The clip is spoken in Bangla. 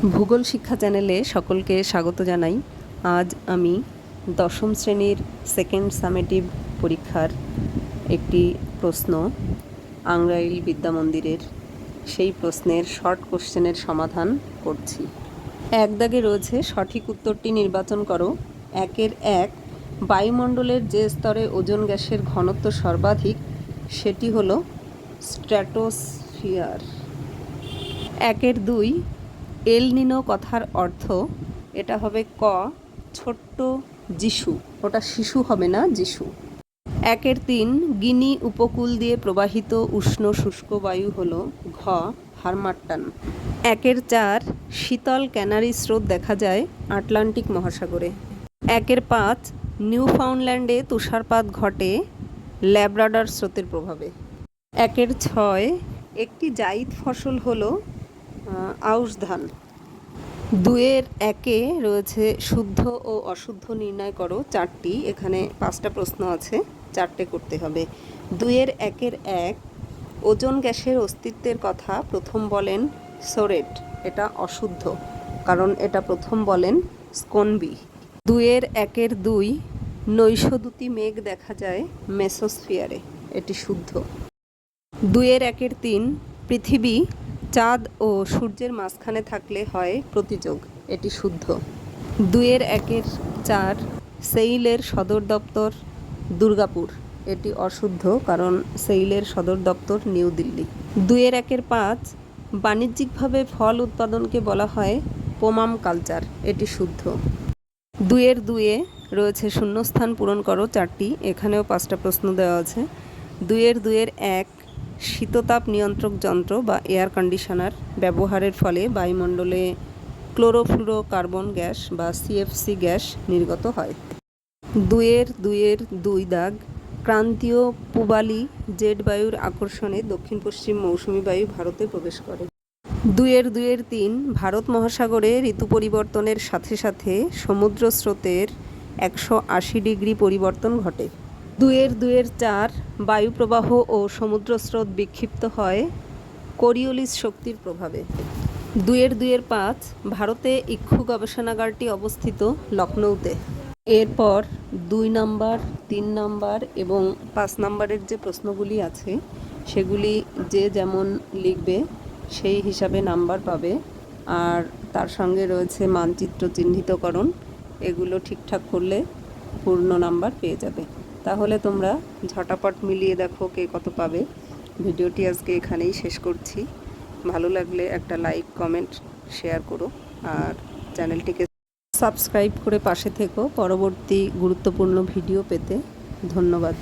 ভূগোল শিক্ষা চ্যানেলে সকলকে স্বাগত জানাই। আজ আমি দশম শ্রেণীর সেকেন্ড সামেটিভ পরীক্ষার একটি প্রশ্ন আংরাইল বিদ্যা মন্দিরের সেই প্রশ্নের শর্ট কোশ্চেনের সমাধান করছি। এক দাগে রয়েছে সঠিক উত্তরটি নির্বাচন করো। 1 বায়ুমণ্ডলের যে স্তরে ওজোন গ্যাসের ঘনত্ব সর্বাধিক সেটি হলো স্ট্র্যাটোস্ফিয়ার। 2 এল নিনো কথার অর্থ এটা হবে ক ছোট্ট যিশু, ওটা শিশু হবে না, যিশু। 3 গিনি উপকূল দিয়ে প্রবাহিত উষ্ণ শুষ্ক বায়ু হলো ঘ হারমাট্টান। 4 শীতল ক্যানারি স্রোত দেখা যায় আটলান্টিক মহাসাগরে। 5 নিউফাউন্ডল্যান্ডে তুষারপাত ঘটে ল্যাব্রাডর স্রোতের প্রভাবে। 6 একটি জায়িদ ফসল হলো আউশ ধান। 2 রয়েছে শুদ্ধ ও অশুদ্ধ নির্ণয় করো 4টি, এখানে 5টা প্রশ্ন আছে, 4টে করতে হবে। 1 ওজোন গ্যাসের অস্তিত্বের কথা প্রথম বলেন সোরেট, এটা অশুদ্ধ কারণ এটা প্রথম বলেন স্কোনবি। 2 নৈশদ্যুতি মেঘ দেখা যায় মেসোস্ফিয়ারে, এটি শুদ্ধ। 3 পৃথিবী চাঁদ ও সূর্যের মাঝখানে থাকলে হয় প্রতিযোগ, এটি শুদ্ধ। 4 সেইলের সদর দপ্তর দুর্গাপুর, এটি অশুদ্ধ কারণ সেইলের সদর দপ্তর নিউ দিল্লি। 5 বাণিজ্যিকভাবে ফল উৎপাদনকে বলা হয় পোমাম কালচার, এটি শুদ্ধ। 2 রয়েছে শূন্যস্থান পূরণ করো 4টি, এখানেও 5টা প্রশ্ন দেওয়া আছে। 1 শীততাপ নিয়ন্ত্রক যন্ত্র বা এয়ার কন্ডিশনার ব্যবহারের ফলে বায়ুমণ্ডলে ক্লোরোফ্লুরোকার্বন গ্যাস বা সিএফসি গ্যাস নির্গত হয়। 2 দাগ ক্রান্তীয় পূবালি জেট বায়ুর আকর্ষণে দক্ষিণ পশ্চিম মৌসুমি বায়ু ভারতে প্রবেশ করে। 3 ভারত মহাসাগরে ঋতু পরিবর্তনের সাথে সাথে সমুদ্র স্রোতের 180 ডিগ্রি পরিবর্তন ঘটে। 4 বায়ু প্রবাহ ও সমুদ্র স্রোত বিক্ষিপ্ত হয় কোরিওলিস শক্তির প্রভাবে। 5 ভারতে ইক্ষু গবেষণাগারটি অবস্থিত লখনৌতে। এরপর 2 নম্বর 3 নম্বর এবং 5 নম্বরের যে প্রশ্নগুলি আছে সেগুলি যে যেমন লিখবে সেই হিসাবে নাম্বার পাবে, আর তার সঙ্গে রয়েছে মানচিত্র চিহ্নিতকরণ, এগুলো ঠিকঠাক করলে পূর্ণ নাম্বার পেয়ে যাবে। তাহলে তোমরা ঝটাপট মিলিয়ে দেখো কে কত পাবে। ভিডিওটি আজকে এখানেই শেষ করছি। ভালো লাগলে একটা লাইক কমেন্ট শেয়ার করো আর চ্যানেলটিকে সাবস্ক্রাইব করে পাশে থেকো পরবর্তী গুরুত্বপূর্ণ ভিডিও পেতে। ধন্যবাদ।